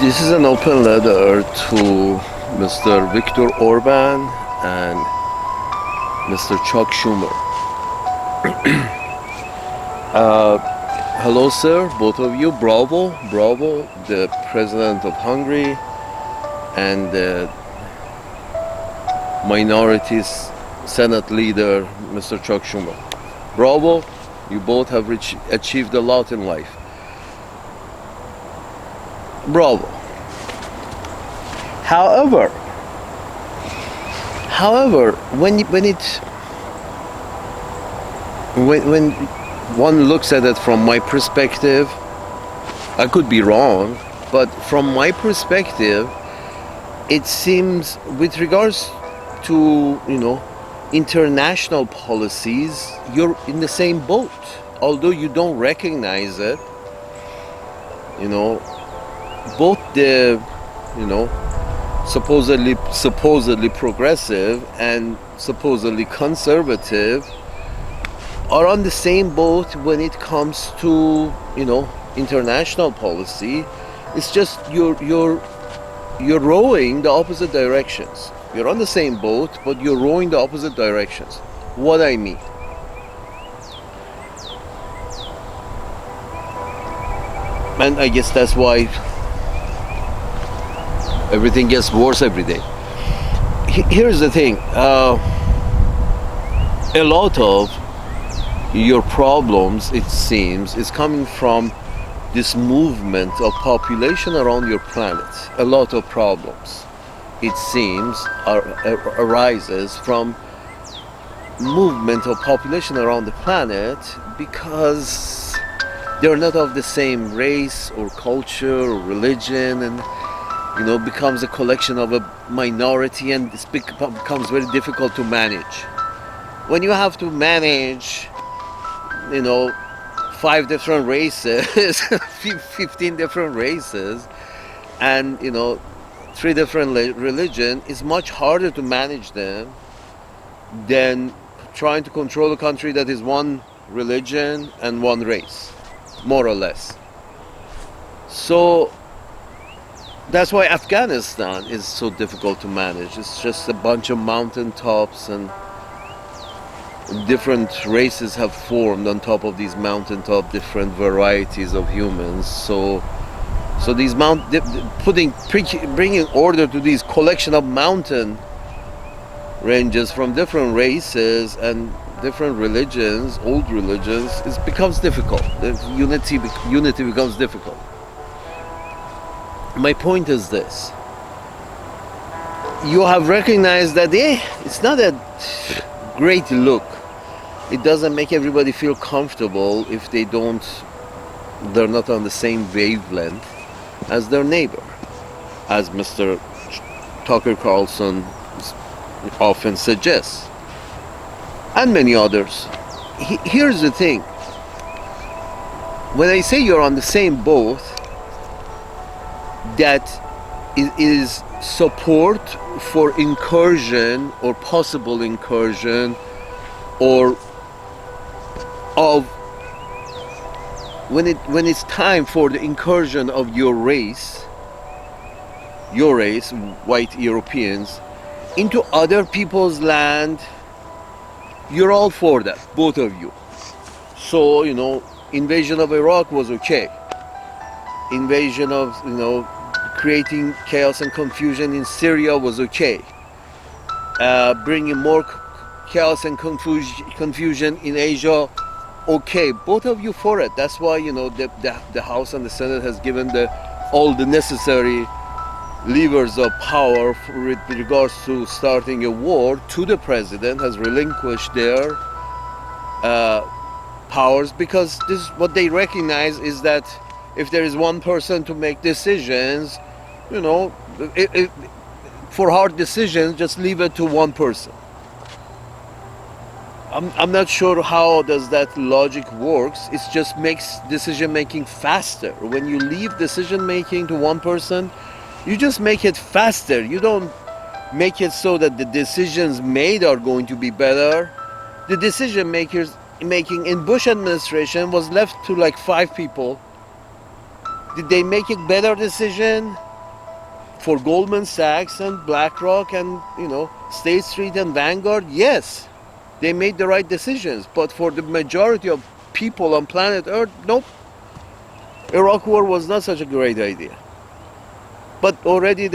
This is an open letter to Mr. Viktor Orban and Mr. Chuck Schumer. Hello, sir, both of you. Bravo, bravo, the president of Hungary and the minorities Senate leader, Mr. Chuck Schumer. Bravo, you both have achieved a lot in life. Bravo. However, when one looks at it from my perspective, I could be wrong, but from my perspective, it seems with regards to, international policies, you're in the same boat. Although you don't recognize it, both the, supposedly progressive and supposedly conservative are on the same boat when it comes to, international policy. It's just you're rowing the opposite directions. You're on the same boat, but you're rowing the opposite directions. What I mean. And I guess that's why everything gets worse every day. Here's the thing. A lot of your problems, it seems, is coming from this movement of population around your planet. A lot of problems, it seems, arises from movement of population around the planet because they're not of the same race or culture or religion, and becomes a collection of a minority, and it becomes very difficult to manage. When you have to manage 5 different races, 15 different races, and 3 different religions, it's much harder to manage them than trying to control a country that is one religion and one race, more or less. So that's why Afghanistan is so difficult to manage. It's just a bunch of mountaintops, and different races have formed on top of these mountaintop, different varieties of humans. So these bringing order to these collection of mountain ranges from different races and different religions, old religions, it becomes difficult. The unity becomes difficult. My point is this: you have recognized that it's not a great look. It doesn't make everybody feel comfortable if they're not on the same wavelength as their neighbor, as Mr. Tucker Carlson often suggests, and many others. Here's the thing: when I say you're on the same boat, that is support for incursion or possible incursion, or of when it's time for the incursion of your race, white Europeans, into other people's land. You're all for that, both of you. So invasion of Iraq was okay. Invasion of creating chaos and confusion in Syria was okay. Bringing more chaos and confusion in Asia, okay. Both of you for it. That's why the House and the Senate has given all the necessary levers of power with regards to starting a war to the president, has relinquished their powers, because this what they recognize is that if there is one person to make decisions, for hard decisions, just leave it to one person. I'm not sure how does that logic works. It just makes decision making faster. When you leave decision making to one person, you just make it faster. You don't make it so that the decisions made are going to be better. The decision making in Bush administration was left to like 5 people. Did they make a better decision? For Goldman Sachs and BlackRock and State Street and Vanguard, yes, they made the right decisions. But for the majority of people on planet Earth, nope. Iraq War was not such a great idea. But already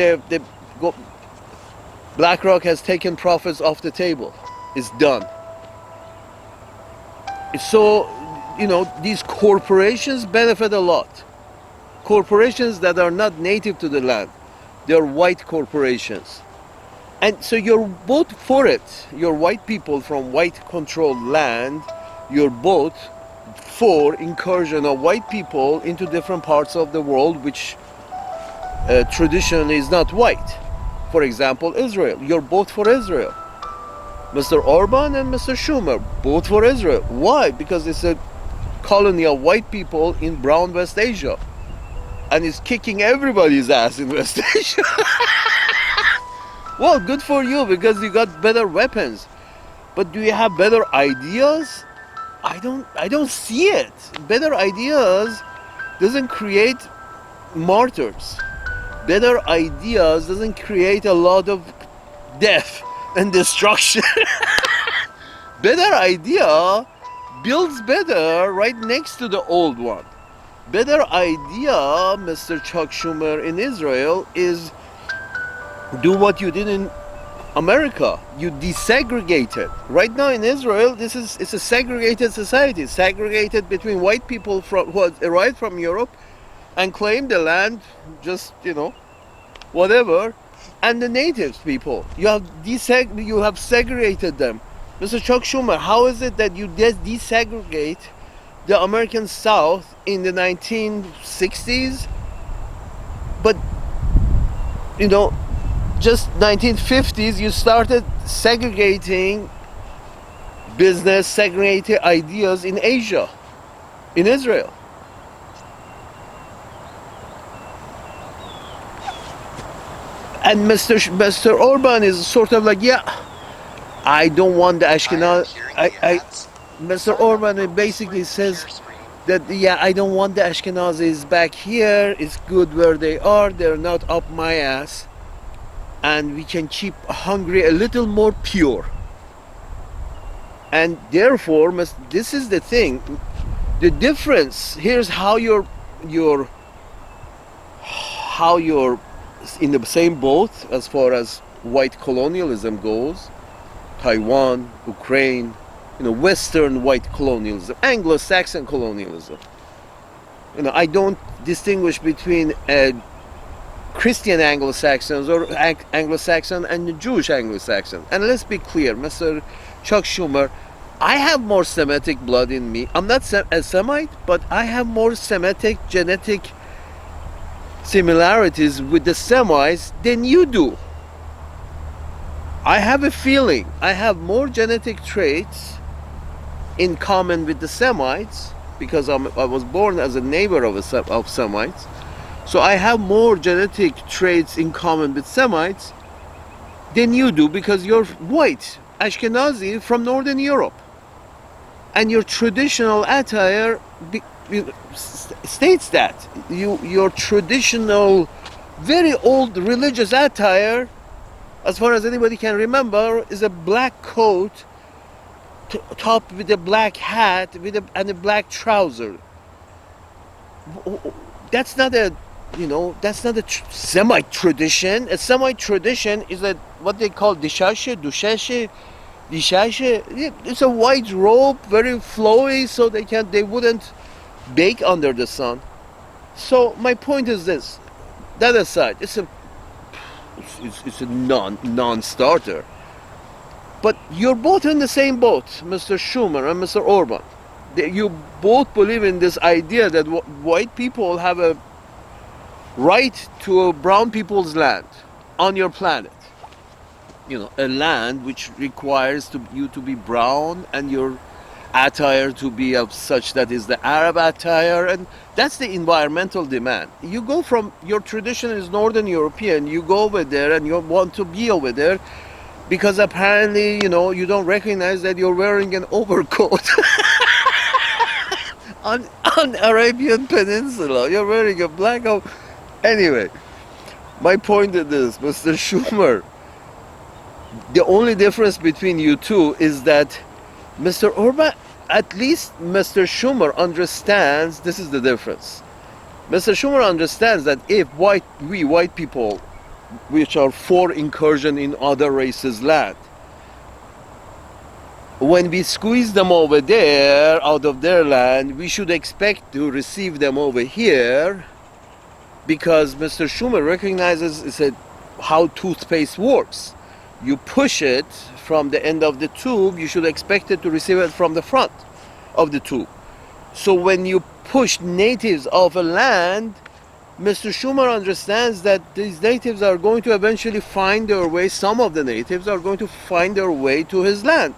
BlackRock has taken profits off the table. It's done. So, these corporations benefit a lot. Corporations that are not native to the land. They're white corporations. And so you're both for it. You're white people from white-controlled land. You're both for incursion of white people into different parts of the world, which traditionally is not white. For example, Israel. You're both for Israel. Mr. Orban and Mr. Schumer, both for Israel. Why? Because it's a colony of white people in brown West Asia. And it's kicking everybody's ass in West Asia. Well, good for you, because you got better weapons. But do you have better ideas? I don't see it. Better ideas doesn't create martyrs. Better ideas doesn't create a lot of death and destruction. Better idea builds better right next to the old one. Better idea, Mr. Chuck Schumer in Israel, is do what you did in America. You desegregate it. Right now in Israel, it's a segregated society, segregated between white people who arrived from Europe and claimed the land, just whatever, and the native people. You have segregated them. Mr. Chuck Schumer, how is it that you desegregate the American South in the 1960s, but just 1950s you started segregating business, segregating ideas in Asia, in Israel? And Mr. Orban is sort of like, yeah, I don't want the Ashkenaz. Mr. Orban basically says that, yeah, I don't want the Ashkenazis back here. It's good where they are. They're not up my ass. And we can keep Hungary a little more pure. And therefore, this is the thing. The difference, here's how you're in the same boat as far as white colonialism goes. Taiwan, Ukraine, Western white colonialism, Anglo-Saxon colonialism. I don't distinguish between Christian Anglo-Saxons or Anglo-Saxon and Jewish Anglo-Saxon. And let's be clear, Mr. Chuck Schumer, I have more Semitic blood in me. I'm not a Semite, but I have more Semitic genetic similarities with the Semites than you do. I have a feeling I have more genetic traits in common with the Semites, because I was born as a neighbor of Semites. So I have more genetic traits in common with Semites than you do, because you're white, Ashkenazi from Northern Europe. And your traditional attire states that. Your traditional, very old religious attire, as far as anybody can remember, is a black coat topped with a black hat and a black trouser. That's not a Semite tradition. A Semite tradition is what they call dishashe. It's a white robe, very flowy, so they wouldn't bake under the sun. So my point is this: that aside, it's a non-starter. But you're both in the same boat, Mr. Schumer and Mr. Orban. You both believe in this idea that white people have a right to a brown people's land on your planet. A land which requires you to be brown and your attire to be of such that is the Arab attire, and that's the environmental demand. You go from, your tradition is Northern European, you go over there and you want to be over there because apparently, you don't recognize that you're wearing an overcoat on Arabian Peninsula. You're wearing a black. Anyway, My point is this, Mr. Schumer. The only difference between you two is that Mr. Orban, at least Mr. Schumer understands, this is the difference. Mr. Schumer understands that if we white people, which are for incursion in other races' land, when we squeeze them over there, out of their land, we should expect to receive them over here, because Mr. Schumer recognizes how toothpaste works. You push it from the end of the tube, you should expect it to receive it from the front of the tube. So when you push natives off a land, Mr. Schumer understands that these natives are going to eventually find their way, some of the natives are going to find their way to his land,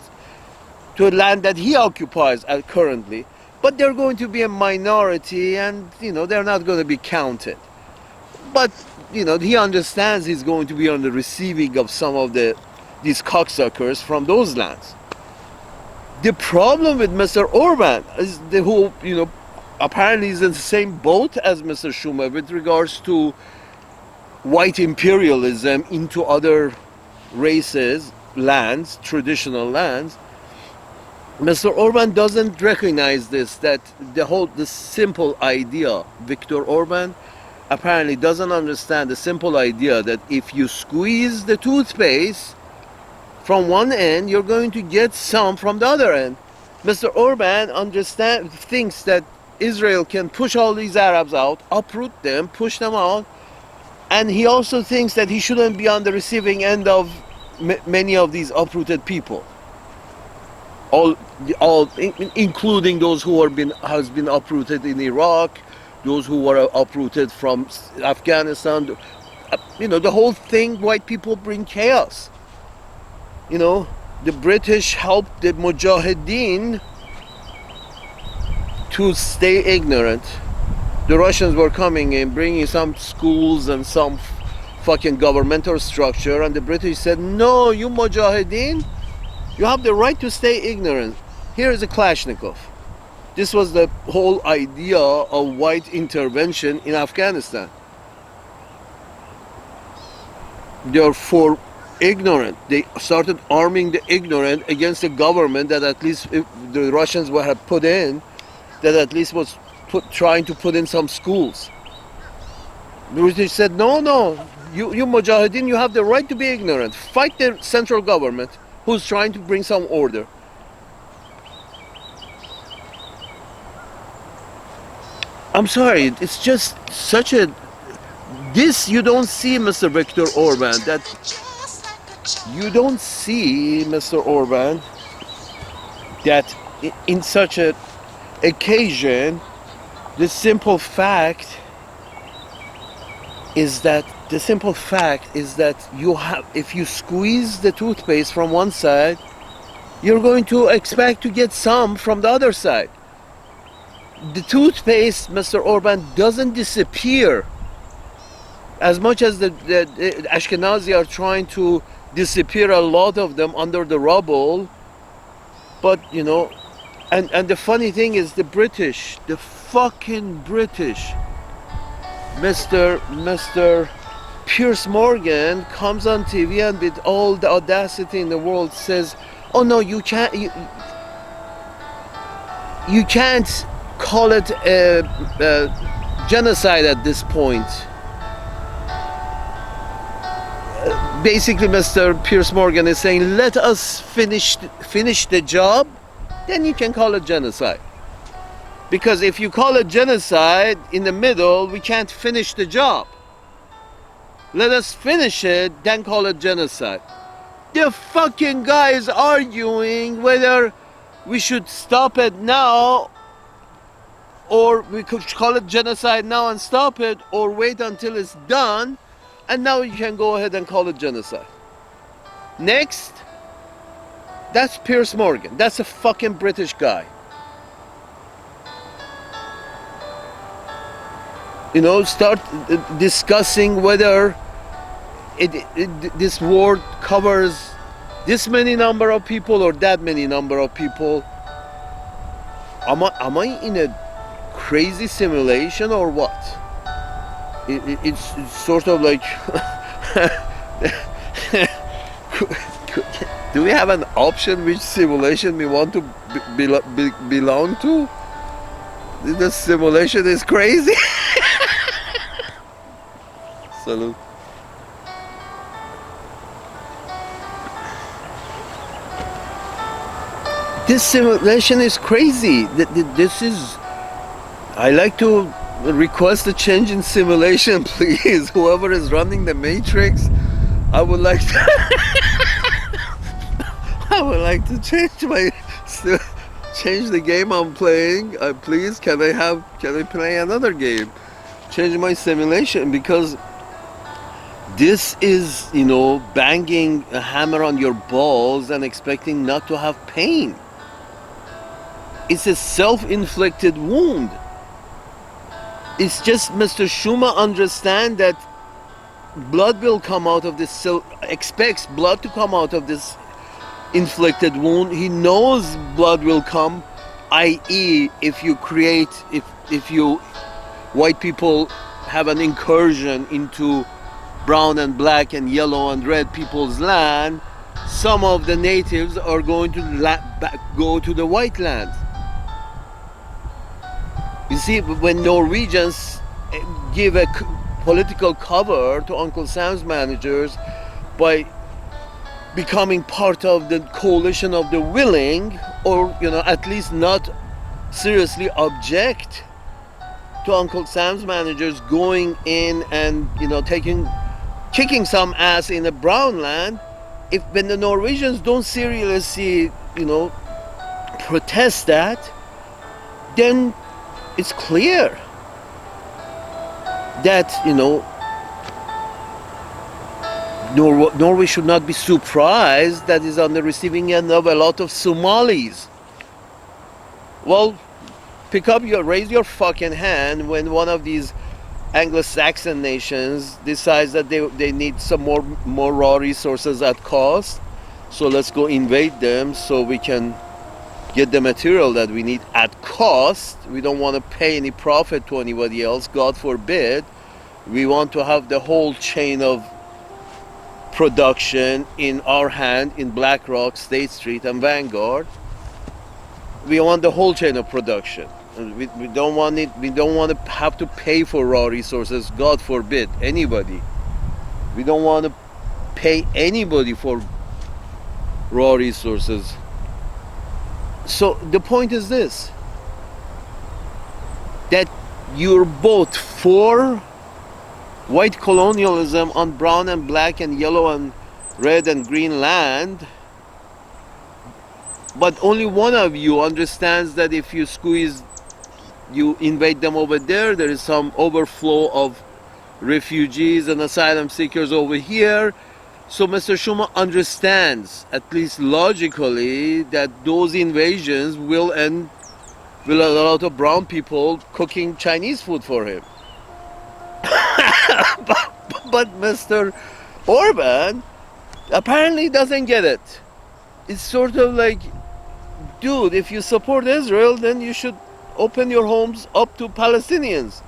to a land that he occupies currently. But they're going to be a minority, and they're not going to be counted. But he understands he's going to be on the receiving of some of these cocksuckers from those lands. The problem with Mr. Orban is who apparently is in the same boat as Mr. Schumer with regards to white imperialism into other races, lands, traditional lands. Mr. Orban doesn't recognize that the simple idea, Viktor Orban apparently doesn't understand the simple idea that if you squeeze the toothpaste from one end, you're going to get some from the other end. Mr. Orban thinks that Israel can push all these Arabs out, uproot them, push them out, and he also thinks that he shouldn't be on the receiving end of many of these uprooted people. All including those who has been uprooted in Iraq, those who were uprooted from Afghanistan. The whole thing, white people bring chaos. The British helped the Mujahideen to stay ignorant. The Russians were coming in, bringing some schools and some fucking governmental structure, and the British said, no, you Mujahideen, you have the right to stay ignorant. Here is a Kalashnikov. This was the whole idea of white intervention in Afghanistan. Therefore, ignorant. They started arming the ignorant against the government that at least the Russians had put in, that at least was trying to put in some schools. The British said, no, you Mujahideen, you have the right to be ignorant. Fight the central government who's trying to bring some order. I'm sorry, it's just such a... This you don't see, Mr. Viktor Orban, that you don't see, Mr. Orban, that in such an occasion, the simple fact is that if you squeeze the toothpaste from one side, you're going to expect to get some from the other side. The toothpaste, Mr. Orban, doesn't disappear. As much as the Ashkenazi are trying to disappear a lot of them under the rubble, but and the funny thing is the fucking British, Mr. Piers Morgan comes on TV and with all the audacity in the world says, oh no, you can't call it a genocide at this point. Basically, Mr. Piers Morgan is saying, let us finish the job, then you can call it genocide. Because if you call it genocide in the middle, we can't finish the job. Let us finish it, then call it genocide. The fucking guy is arguing whether we should stop it now, or we could call it genocide now and stop it, or wait until it's done, and now you can go ahead and call it genocide. Next, that's Piers Morgan. That's a fucking British guy. Start discussing whether this war covers this many number of people or that many number of people. Am I in a crazy simulation or what? It's sort of like, do we have an option which simulation we want to belong to? The simulation is crazy. Salute. This simulation is crazy. This is. I like to request a change in simulation, please. Whoever is running the Matrix, I would like to. I would like to change the game I'm playing. Please, can I play another game? Change my simulation, because this is, banging a hammer on your balls and expecting not to have pain. It's a self-inflicted wound. It's just Mr. Schumer understands that blood will come out of this, expects blood to come out of this inflicted wound. He knows blood will come, i.e. if you white people have an incursion into brown and black and yellow and red people's land, some of the natives are going to go to the white land. You see, when Norwegians give a political cover to Uncle Sam's managers by becoming part of the coalition of the willing, or at least not seriously object to Uncle Sam's managers going in and kicking some ass in a brown land, when the Norwegians don't seriously protest that, then it's clear that Norway should not be surprised that is on the receiving end of a lot of Somalis. Well, raise your fucking hand when one of these Anglo-Saxon nations decides that they need some more raw resources at cost. So let's go invade them so we can get the material that we need at cost. We don't want to pay any profit to anybody else, God forbid. We want to have the whole chain of production in our hand in BlackRock, State Street and Vanguard. We want the whole chain of production. We don't want it. We don't want to have to pay for raw resources, God forbid, anybody. We don't want to pay anybody for raw resources. So the point is this, that you're both for white colonialism on brown and black and yellow and red and green land, but only one of you understands that if you invade them over there, there is some overflow of refugees and asylum seekers over here. So Mr. Schumer understands, at least logically, that those invasions will end with a lot of brown people cooking Chinese food for him. but Mr. Orban apparently doesn't get it. It's sort of like, dude, if you support Israel, then you should open your homes up to Palestinians.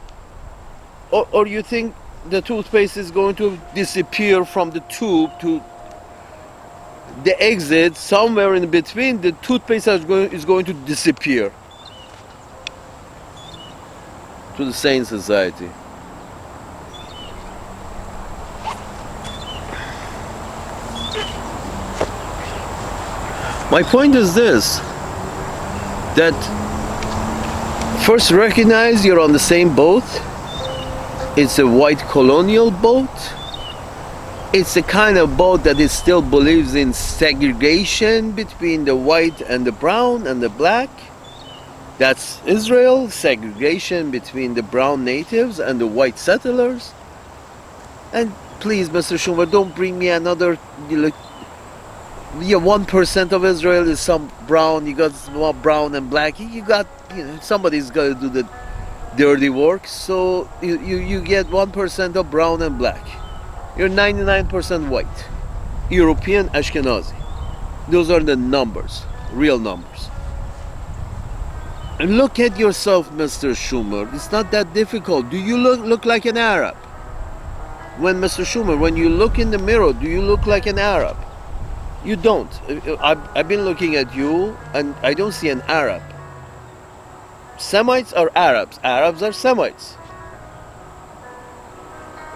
Or you think the toothpaste is going to disappear from the tube to the exit, somewhere in between the toothpaste is going to disappear to the Sane Society. My point is this, that first recognize you're on the same boat. It's a white colonial boat. It's the kind of boat that it still believes in segregation between the white and the brown and the black. That's Israel, segregation between the brown natives and the white settlers. And please, Mr. Schumer, don't bring me another, 1% of Israel is some brown, you got more brown and black, you got, somebody's got to do the dirty work, so you get 1% of brown and black. You're 99% white, European, Ashkenazi. Those are the numbers, real numbers. And look at yourself, Mr. Schumer. It's not that difficult. Do you look like an Arab? When Mr. Schumer, when you look in the mirror, do you look like an Arab? You don't. I've been looking at you and I don't see an Arab. Semites are Arabs. Arabs are Semites.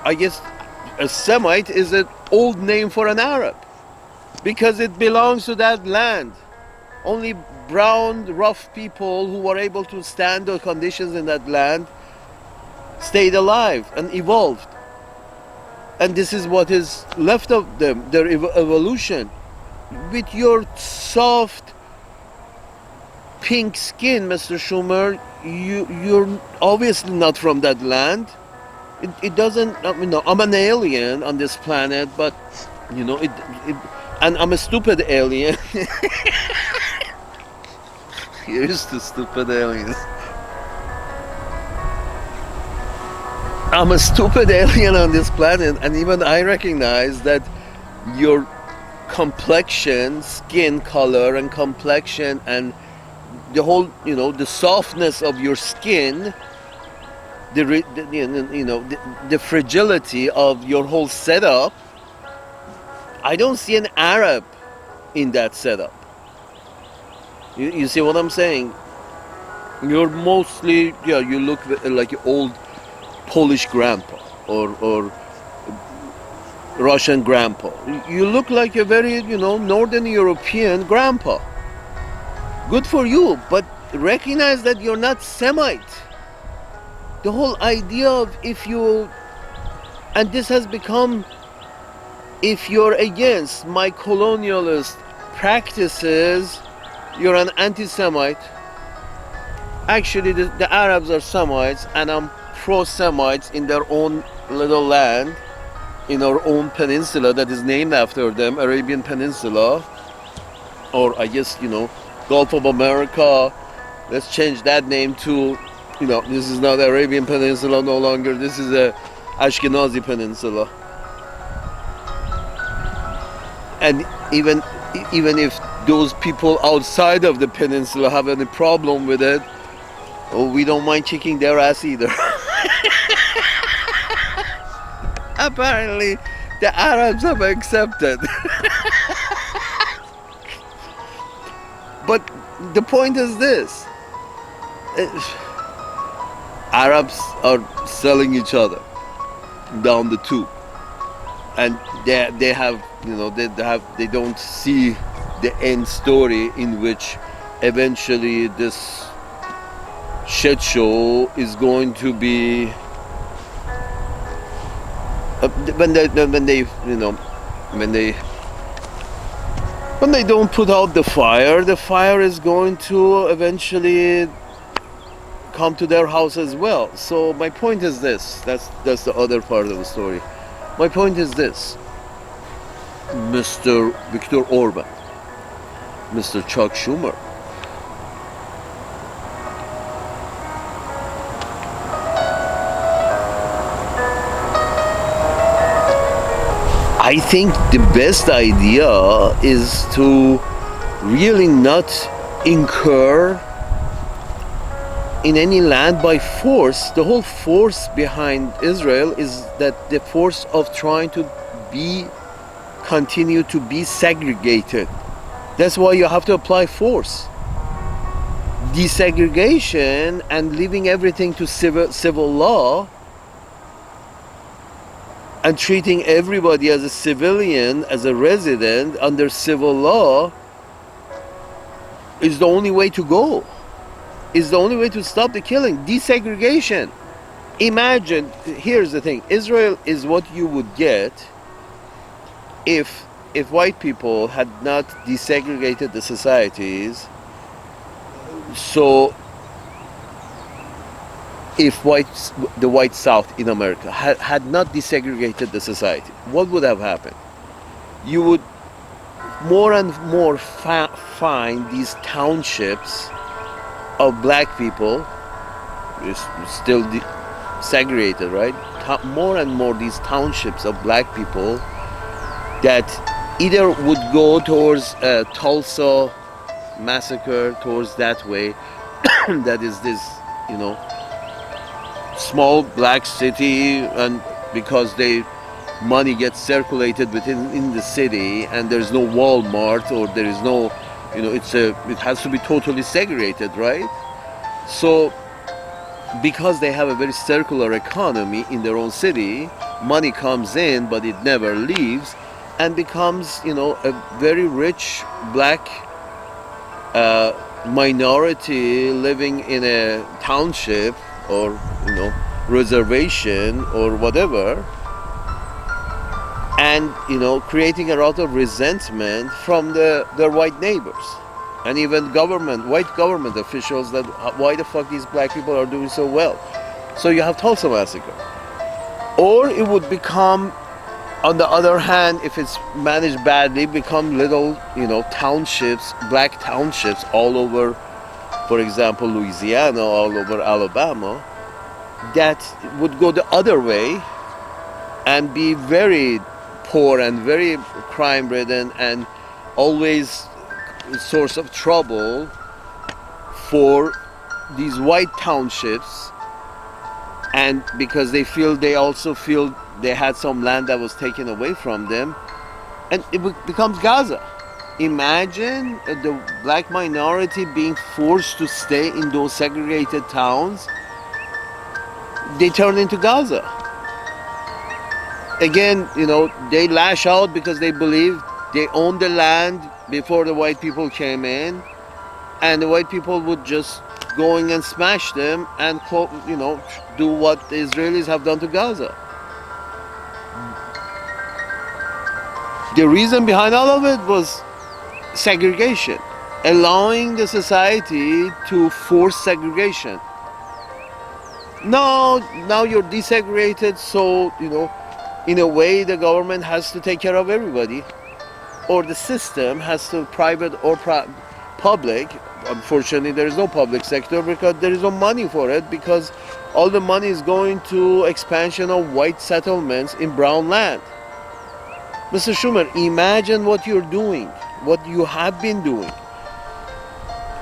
I guess a Semite is an old name for an Arab because it belongs to that land. Only brown, rough people who were able to stand the conditions in that land stayed alive and evolved. And this is what is left of them, their evolution. With your soft pink skin, Mr. Schumer, you're obviously not from that land. It doesn't, I'm an alien on this planet, but, and I'm a stupid alien. Here's the stupid aliens. I'm a stupid alien on this planet, and even I recognize that your complexion, skin color and complexion, and the whole, the softness of your skin, the fragility of your whole setup. I don't see an Arab in that setup. You see what I'm saying? You're mostly, you look like an old Polish grandpa or Russian grandpa. You look like a very, Northern European grandpa. Good for you, but recognize that you're not Semite. The whole idea of and this has become, if you're against my colonialist practices, you're an anti-Semite. Actually, the Arabs are Semites, and I'm pro-Semites in their own little land, in our own peninsula that is named after them, Arabian Peninsula, or I guess, Gulf of America. Let's change that name to, this is not Arabian Peninsula no longer. This is a Ashkenazi Peninsula. And even if those people outside of the peninsula have any problem with it, we don't mind kicking their ass either. Apparently, the Arabs have accepted. But the point is this. Arabs are selling each other down the tube. And they have, they don't see the end story in which eventually this shit show is going to be when they don't put out the fire is going to eventually come to their house as well. So my point is this. That's the other part of the story. My point is this. Mr. Viktor Orban, Mr. Chuck Schumer, I think the best idea is to really not incur in any land by force. The whole force behind Israel is that the force of trying to continue to be segregated. That's why you have to apply force. Desegregation and leaving everything to civil law and treating everybody as a civilian, as a resident under civil law is the only way to go. Is the only way to stop the killing. Desegregation. Imagine, here's the thing. Israel is what you would get if white people had not desegregated the societies. So if the white South in America had not desegregated the society, what would have happened? You would more and more find these townships of black people, still segregated, right? More and more these townships of black people that either would go towards Tulsa massacre, towards that way, that is this, small black city, and because they money gets circulated within in the city, and there's no Walmart, or there is no, it has to be totally segregated, right? So because they have a very circular economy in their own city, money comes in but it never leaves, and becomes, a very rich black minority living in a township, or reservation or whatever, and creating a lot of resentment from their white neighbors, and even white government officials, that why the fuck these black people are doing so well. So you have Tulsa massacre. Or it would become, on the other hand, if it's managed badly, become little townships, black townships all over, for example, Louisiana, all over Alabama, that would go the other way and be very poor and very crime ridden, and always a source of trouble for these white townships. And because they also feel they had some land that was taken away from them, and it becomes Gaza. Imagine the black minority being forced to stay in those segregated towns. They turn into Gaza. Again, they lash out because they believe they own the land before the white people came in, and the white people would just go in and smash them and do what the Israelis have done to Gaza. The reason behind all of it was segregation, allowing the society to force segregation. Now you're desegregated, so in a way the government has to take care of everybody, or the system has to, private or public. Unfortunately, there is no public sector because there is no money for it, because all the money is going to expansion of white settlements in brown land. Mr. Schumer, imagine what you're doing, what you have been doing.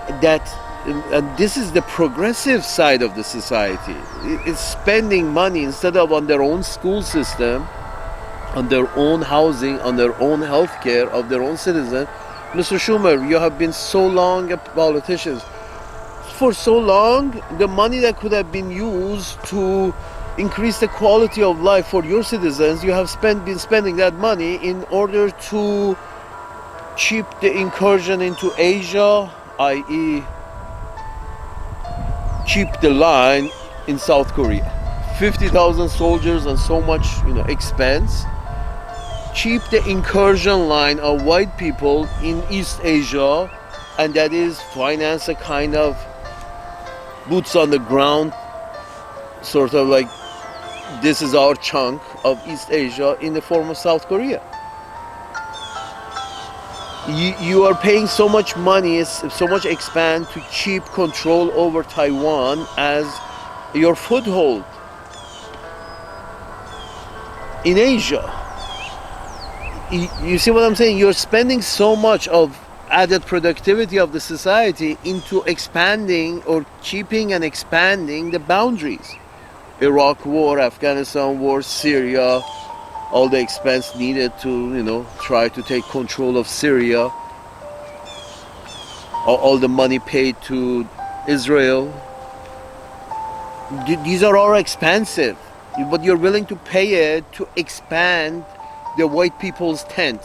And this is the progressive side of the society. It's spending money instead of on their own school system, on their own housing, on their own health care of their own citizens. Mr. Schumer, you have been so long a politician. For so long, the money that could have been used to increase the quality of life for your citizens, you have been spending that money in order to cheap the incursion into Asia, i.e. cheap the line in South Korea. 50,000 soldiers and so much expense. Cheap the incursion line of white people in East Asia, and that is finance a kind of boots on the ground, sort of like, this is our chunk of East Asia in the form of South Korea. You are paying so much money, so much expand to cheap control over Taiwan as your foothold in Asia. You see what I'm saying? You're spending so much of added productivity of the society into expanding or keeping and expanding the boundaries. Iraq war, Afghanistan war, Syria, all the expense needed to, try to take control of Syria, all the money paid to Israel. These are all expensive, but you're willing to pay it to expand the white people's tent.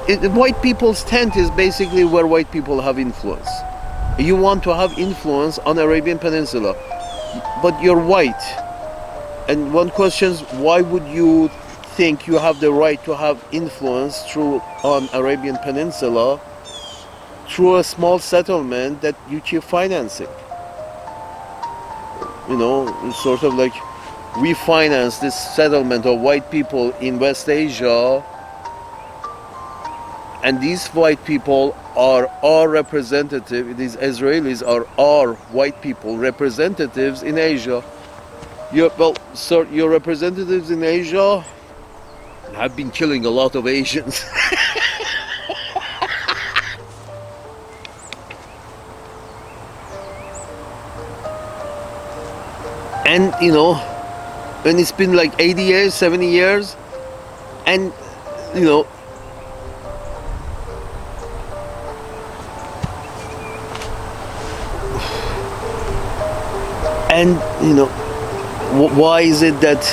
The white people's tent is basically where white people have influence. You want to have influence on Arabian Peninsula, but you're white. And one question is, why would you think you have the right to have influence on Arabian Peninsula through a small settlement that you keep financing? Sort of like, we finance this settlement of white people in West Asia, and these white people are our representative. These Israelis are our white people representatives in Asia. Your representatives in Asia have been killing a lot of Asians. And when it's been like 80 years, 70 years, and you know, and why is it that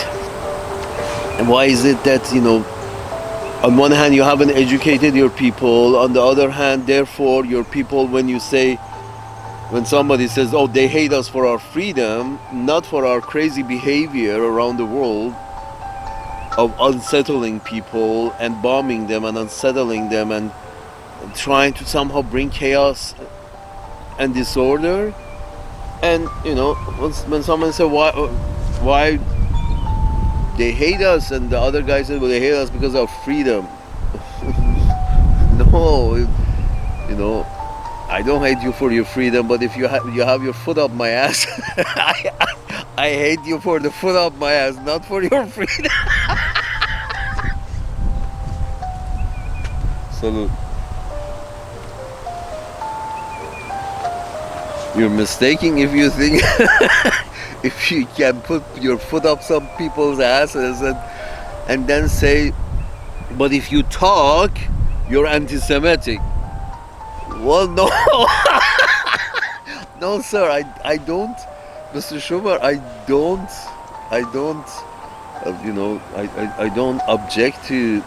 on one hand you haven't educated your people, on the other hand, therefore, your people, when somebody says, oh, they hate us for our freedom, not for our crazy behavior around the world of unsettling people and bombing them and unsettling them and trying to somehow bring chaos and disorder. And when someone said why they hate us, and the other guy said, well, they hate us because of freedom. No, I don't hate you for your freedom, but if you have your foot up my ass, I hate you for the foot up my ass, not for your freedom. Salute. You're mistaken if you think if you can put your foot up some people's asses and then say, but if you talk, you're anti-Semitic. Well, no. No, sir, I don't, Mr. Schumer, I don't, I don't object to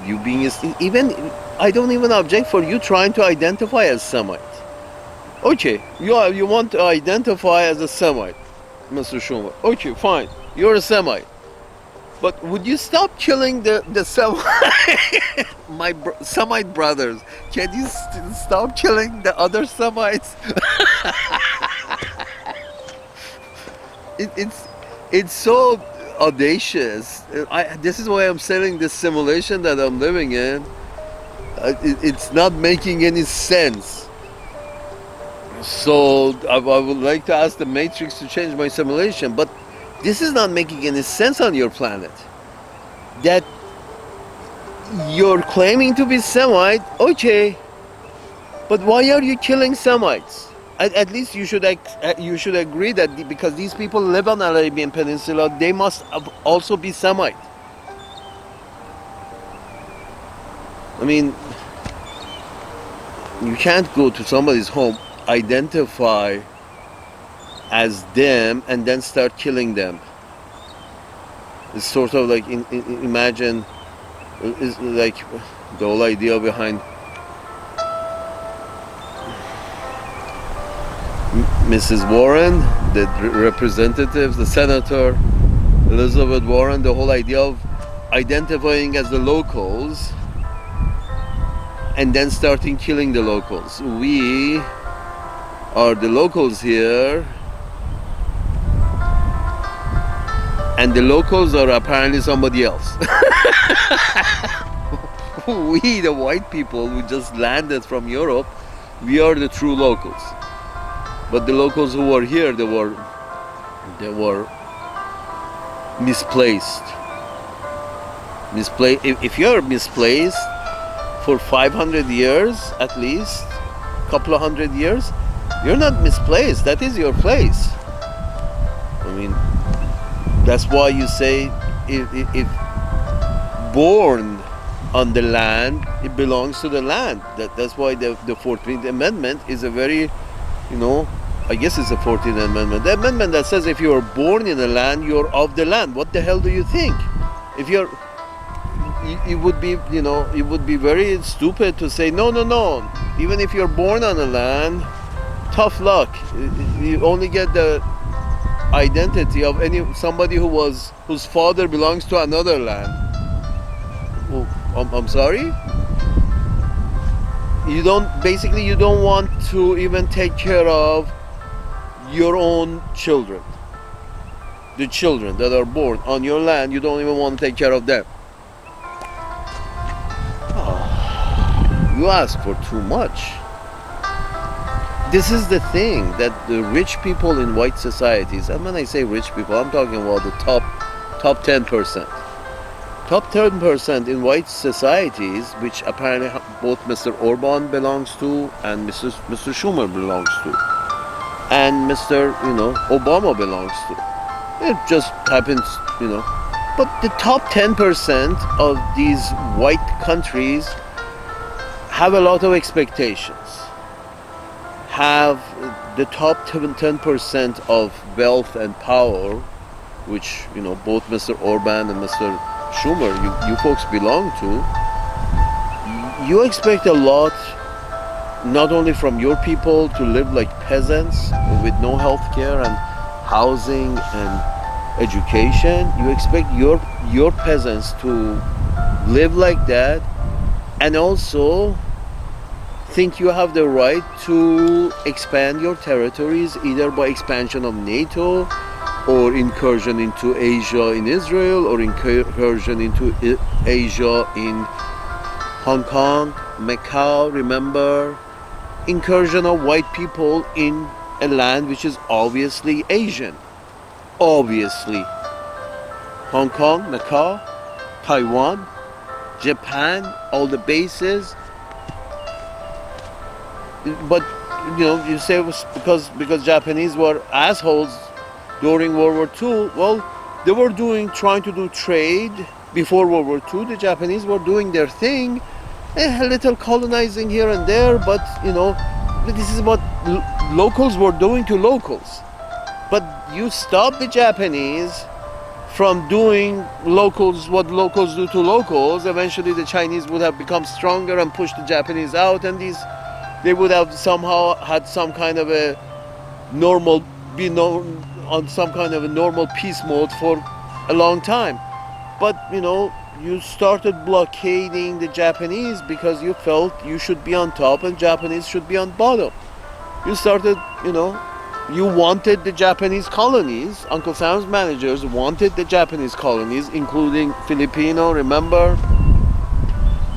you being, even, I don't even object for you trying to identify as Semite. Okay, you want to identify as a Semite, Mr. Schumer. Okay, fine, you're a Semite. But would you stop killing the Semite, Semite brothers? Can you stop killing the other Semites? It's so audacious. This is why I'm saying this simulation that I'm living in. It's not making any sense. So I would like to ask the Matrix to change my simulation, but this is not making any sense on your planet. That you're claiming to be Semite, okay, but why are you killing Semites? At least you should agree that because these people live on the Arabian Peninsula, they must also be Semite. I mean, you can't go to somebody's home, identify as them, and then start killing them. It's sort of like imagine, it's like the whole idea behind Mrs. Warren, the representatives, the senator Elizabeth Warren, the whole idea of identifying as the locals and then starting killing the locals. We are the locals here, and the locals are apparently somebody else. We, the white people who just landed from Europe, we are the true locals. But the locals who were here, they were misplaced. If you're misplaced for 500 years, at least, couple of hundred years, you're not misplaced. That is your place. I mean, that's why you say if born on the land, it belongs to the land. That's why the 14th Amendment is a very, I guess it's the 14th Amendment. The amendment that says if you are born in the land, you're of the land. What the hell do you think? If it would be, it would be very stupid to say, no. Even if you're born on the land, tough luck. You only get the identity of somebody whose father belongs to another land. Oh, I'm sorry? You don't want to even take care of your own children. The children that are born on your land, you don't even want to take care of them. Oh, you ask for too much. This is the thing that the rich people in white societies, and when I say rich people, I'm talking about the top 10%. Top 10% in white societies, which apparently both Mr. Orban belongs to and Mr. Schumer belongs to, and Mr. Obama belongs to. It just happens, you know. But the top 10% of these white countries have a lot of expectations, have the top 10% of wealth and power, which, you know, both Mr. Orban and Mr. Schumer, you folks belong to. You expect a lot, not only from your people to live like peasants with no health care and housing and education. You expect your peasants to live like that, and also think you have the right to expand your territories either by expansion of NATO or incursion into Asia in Israel or incursion into Asia in Hong Kong, Macau, remember? Incursion of white people in a land which is obviously Asian. Obviously. Hong Kong, Macau, Taiwan, Japan, all the bases. But, you know, you say it was because Japanese were assholes during World War II. Well, they were trying to do trade before World War II. The Japanese were doing their thing, a little colonizing here and there, but, you know, this is what locals were doing to locals. But you stop the Japanese from doing what locals do to locals. Eventually the Chinese would have become stronger and pushed the Japanese out, and they would have somehow had some kind of a normal peace mode for a long time. But, you know, you started blockading the Japanese because you felt you should be on top and Japanese should be on bottom. You started, you know, you wanted the Japanese colonies. Uncle Sam's managers wanted the Japanese colonies, including Filipino, remember?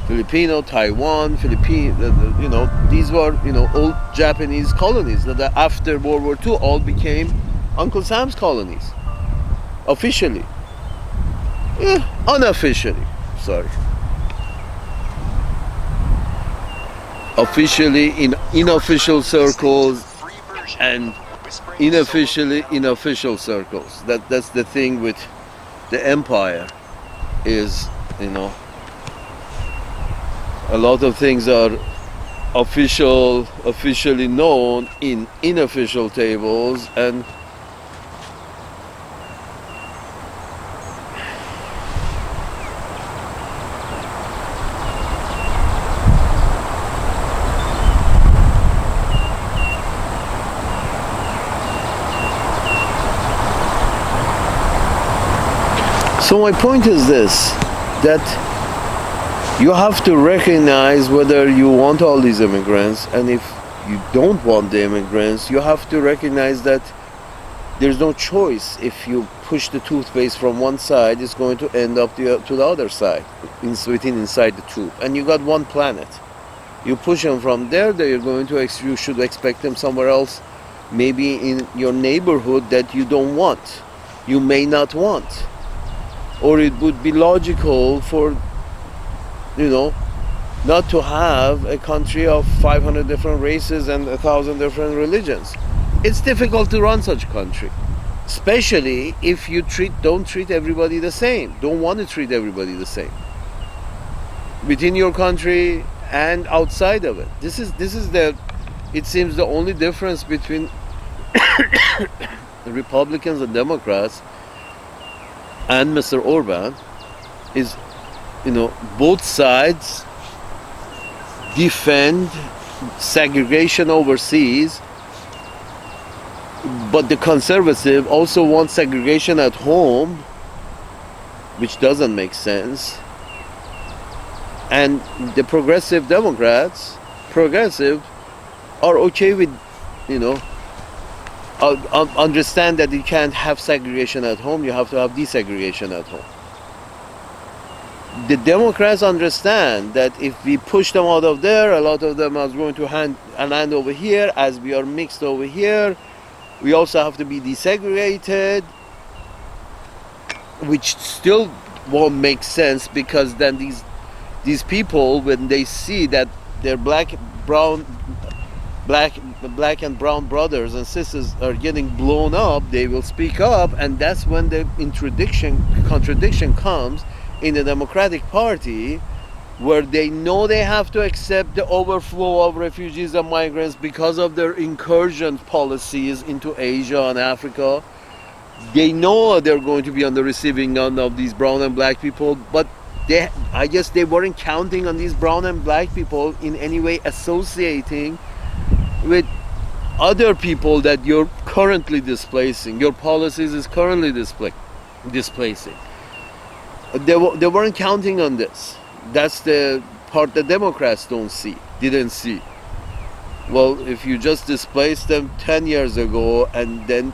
Filipino, Taiwan, you know, these were, you know, old Japanese colonies that after World War II all became Uncle Sam's colonies. Officially. Unofficially, sorry. Officially in unofficial circles and unofficially in official circles. That's the thing with the empire is, you know, a lot of things are officially known in unofficial tables, and so my point is this, that you have to recognize whether you want all these immigrants, and if you don't want the immigrants, you have to recognize that there's no choice. If you push the toothpaste from one side, it's going to end up to the other side, inside the tube. And you got one planet. You push them from there, you should expect them somewhere else, maybe in your neighborhood that you don't want, you may not want. Or it would be logical for, you know, not to have a country of 500 different races and 1,000 different religions. It's difficult to run such a country, especially if you don't treat everybody the same, don't want to treat everybody the same within your country and outside of it. This is it seems the only difference between the Republicans and Democrats and Mr. Orban is, you know, both sides defend segregation overseas, but the conservative also want segregation at home, which doesn't make sense. And the progressive Democrats, are okay with, you know, understand that you can't have segregation at home, you have to have desegregation at home. The Democrats understand that if we push them out of there, a lot of them are going to land over here. As we are mixed over here, we also have to be desegregated, which still won't make sense, because then these people, when they see that they're black, black and brown brothers and sisters are getting blown up, they will speak up, and that's when the contradiction comes in the Democratic Party, where they know they have to accept the overflow of refugees and migrants because of their incursion policies into Asia and Africa. They know they're going to be on the receiving end of these brown and black people, but I guess they weren't counting on these brown and black people in any way associating with other people that you're currently displacing. Your policies is currently displacing. They weren't counting on this. That's the part the Democrats didn't see. Well, if you just displaced them 10 years ago and then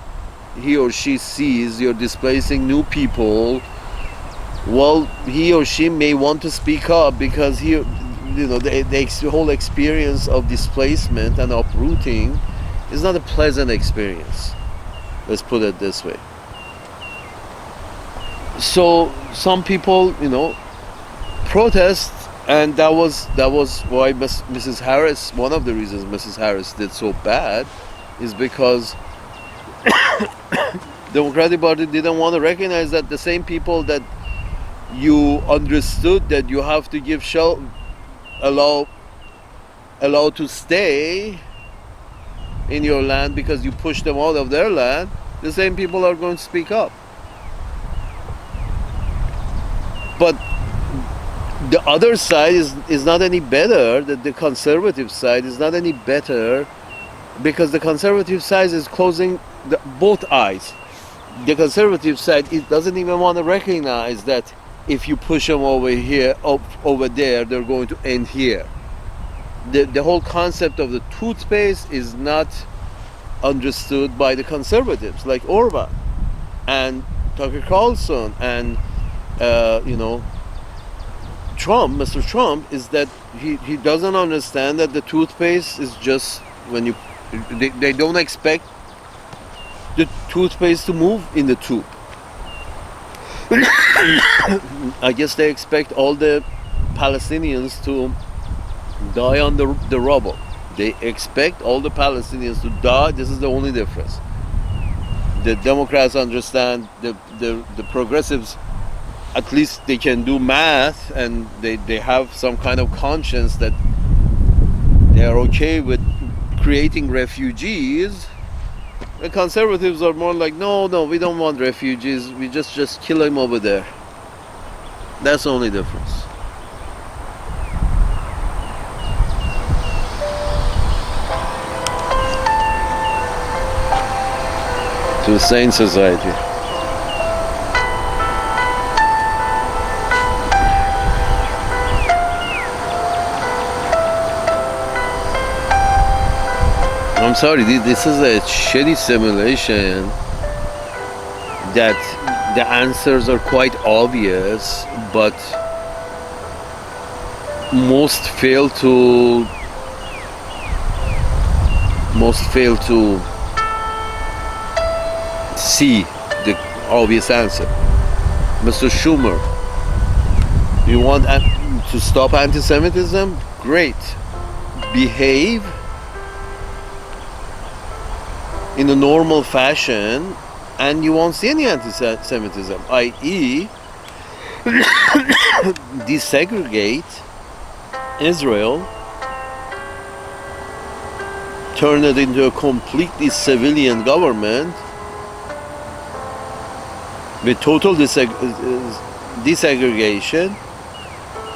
he or she sees you're displacing new people, well, he or she may want to speak up because the whole experience of displacement and uprooting is not a pleasant experience. Let's put it this way. So some people, protest, and that was why Mrs. Harris, one of the reasons Mrs. Harris did so bad is because Democratic Party didn't want to recognize that the same people that you understood that you have to give allow to stay in your land because you pushed them out of their land, the same people are going to speak up. But the other side is not any better, the conservative side is not any better, because the conservative side is closing both eyes. The conservative side, it doesn't even want to recognize that if you push them over there, they're going to end here. The whole concept of the toothpaste is not understood by the conservatives, like Orban and Tucker Carlson and Trump, Mr. Trump, is that he doesn't understand that the toothpaste is just they don't expect the toothpaste to move in the tube. I guess they expect all the Palestinians to die on the rubble. They expect all the Palestinians to die. This is the only difference. The Democrats understand, the progressives, at least they can do math, and they have some kind of conscience that they are okay with creating refugees. The conservatives are more like, no, we don't want refugees, we just kill them over there. That's the only difference. To the Sane Society. I'm sorry, this is a shitty simulation that the answers are quite obvious, but most fail to see the obvious answer. Mr. Schumer, you want to stop anti-Semitism? Great. Behave in a normal fashion and you won't see any anti-Semitism, i.e. desegregate Israel, turn it into a completely civilian government with total desegregation,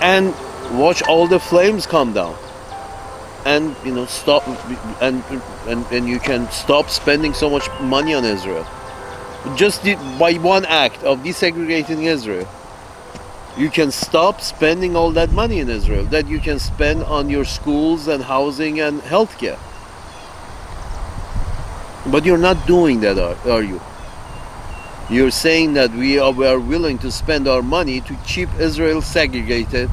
and watch all the flames come down, and stop, and you can stop spending so much money on Israel. Just by one act of desegregating Israel, you can stop spending all that money in Israel that you can spend on your schools and housing and healthcare. But you're not doing that, are you? You're saying that we are willing to spend our money to keep Israel segregated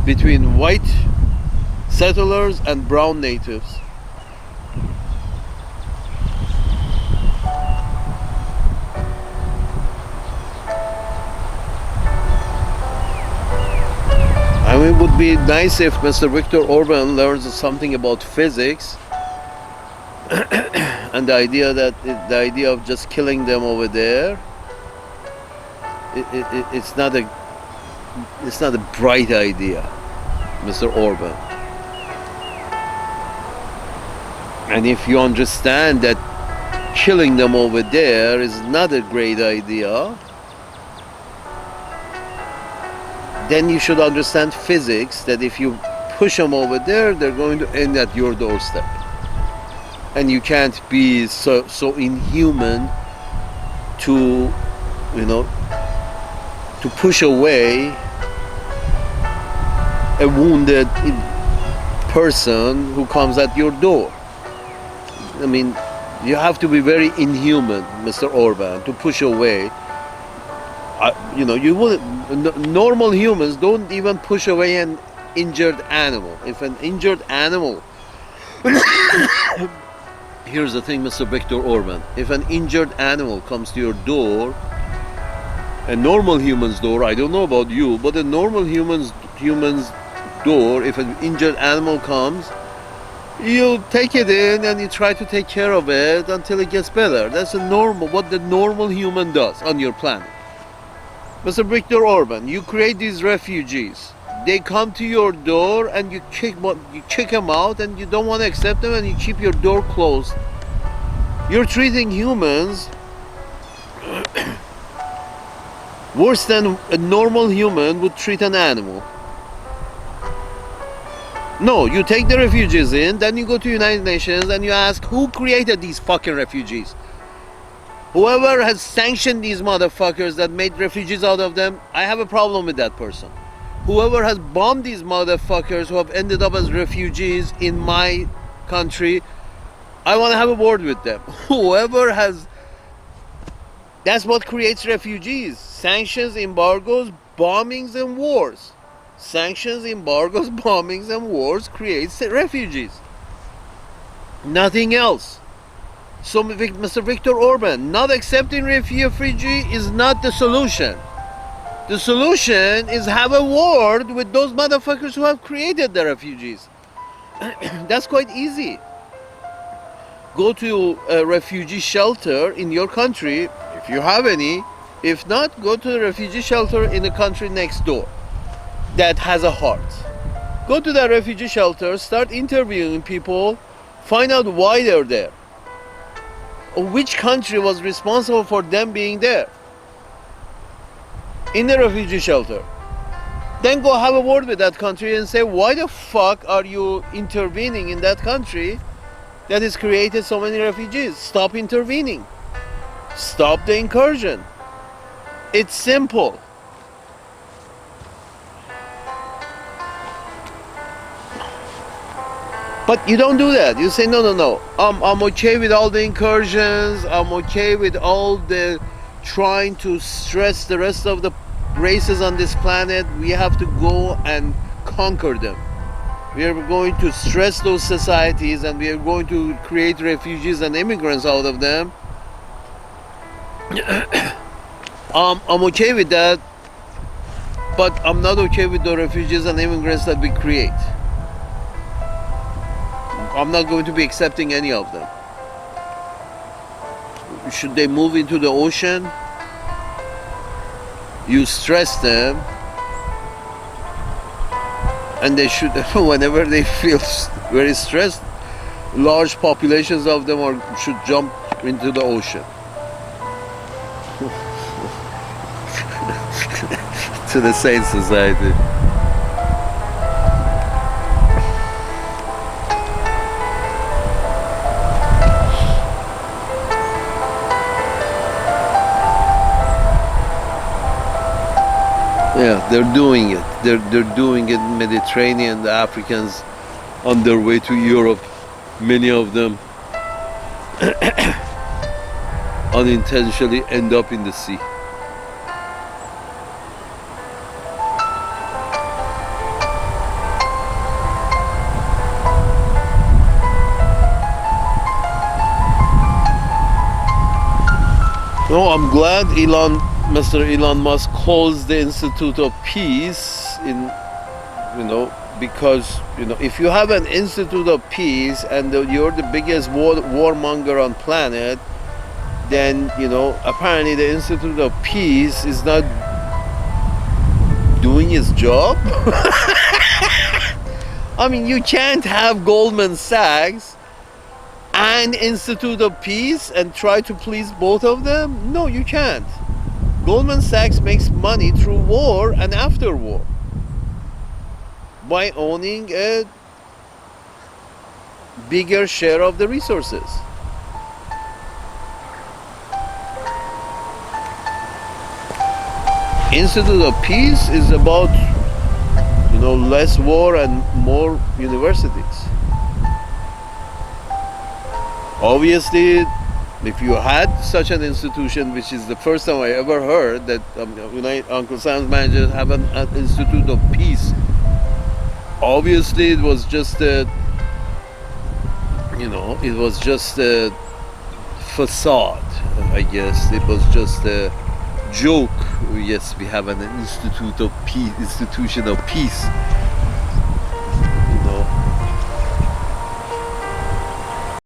between white settlers and brown natives. I mean, it would be nice if Mr. Viktor Orban learns something about physics And the idea of just killing them over there, it's not a bright idea, Mr. Orban. And if you understand that killing them over there is not a great idea, then you should understand physics, that if you push them over there, they're going to end at your doorstep. And you can't be so inhuman to, to push away a wounded person who comes at your door. I mean, you have to be very inhuman, Mr. Orban, to push away. You wouldn't. Normal humans don't even push away an injured animal. If an injured animal, here's the thing, Mr. Viktor Orban. If an injured animal comes to your door, a normal human's door, I don't know about you, but a normal human's door, if an injured animal comes, you take it in and you try to take care of it until it gets better. That's what the normal human does on your planet. Mr. Viktor Orban, you create these refugees. They come to your door and you kick them out, and you don't want to accept them, and you keep your door closed. You're treating humans worse than a normal human would treat an animal. No, you take the refugees in, then you go to United Nations and you ask, who created these fucking refugees? Whoever has sanctioned these motherfuckers that made refugees out of them, I have a problem with that person. Whoever has bombed these motherfuckers who have ended up as refugees in my country, I want to have a word with them. That's what creates refugees. Sanctions, embargoes, bombings, and wars. Sanctions, embargoes, bombings, and wars creates refugees. Nothing else. So, Mr. Viktor Orban, not accepting refugee is not the solution. The solution is have a word with those motherfuckers who have created the refugees. That's quite easy. Go to a refugee shelter in your country, if you have any. If not, go to the refugee shelter in the country next door that has a heart. Go to that refugee shelter, start interviewing people, find out why they're there. Which country was responsible for them being there in the refugee shelter. Then go have a word with that country and say, why the fuck are you intervening in that country that has created so many refugees? Stop intervening. Stop the incursion. It's simple. But you don't do that. You say, no. I'm okay with all the incursions. I'm okay with all the trying to stress the rest of the races on this planet. We have to go and conquer them. We are going to stress those societies, and we are going to create refugees and immigrants out of them. I'm okay with that, but I'm not okay with the refugees and immigrants that we create. I'm not going to be accepting any of them. Should they move into the ocean, you stress them, and they should, whenever they feel very stressed, large populations of them should jump into the ocean. To the Sane Society. Yeah, they're doing it. They're doing it in Mediterranean. The Africans on their way to Europe, many of them unintentionally end up in the sea. No, I'm glad Mr. Elon Musk calls the Institute of Peace in, because if you have an Institute of Peace and you're the biggest warmonger on planet, then apparently the Institute of Peace is not doing its job. I mean, you can't have Goldman Sachs and Institute of Peace and try to please both of them. No, you can't. Goldman Sachs makes money through war and after war by owning a bigger share of the resources. Institute of Peace is about less war and more universities. Obviously, if you had such an institution, which is the first time I ever heard that Uncle Sam's managers have an Institute of Peace. Obviously, it was just a facade. I guess it was just a joke. Yes, we have an institution of peace.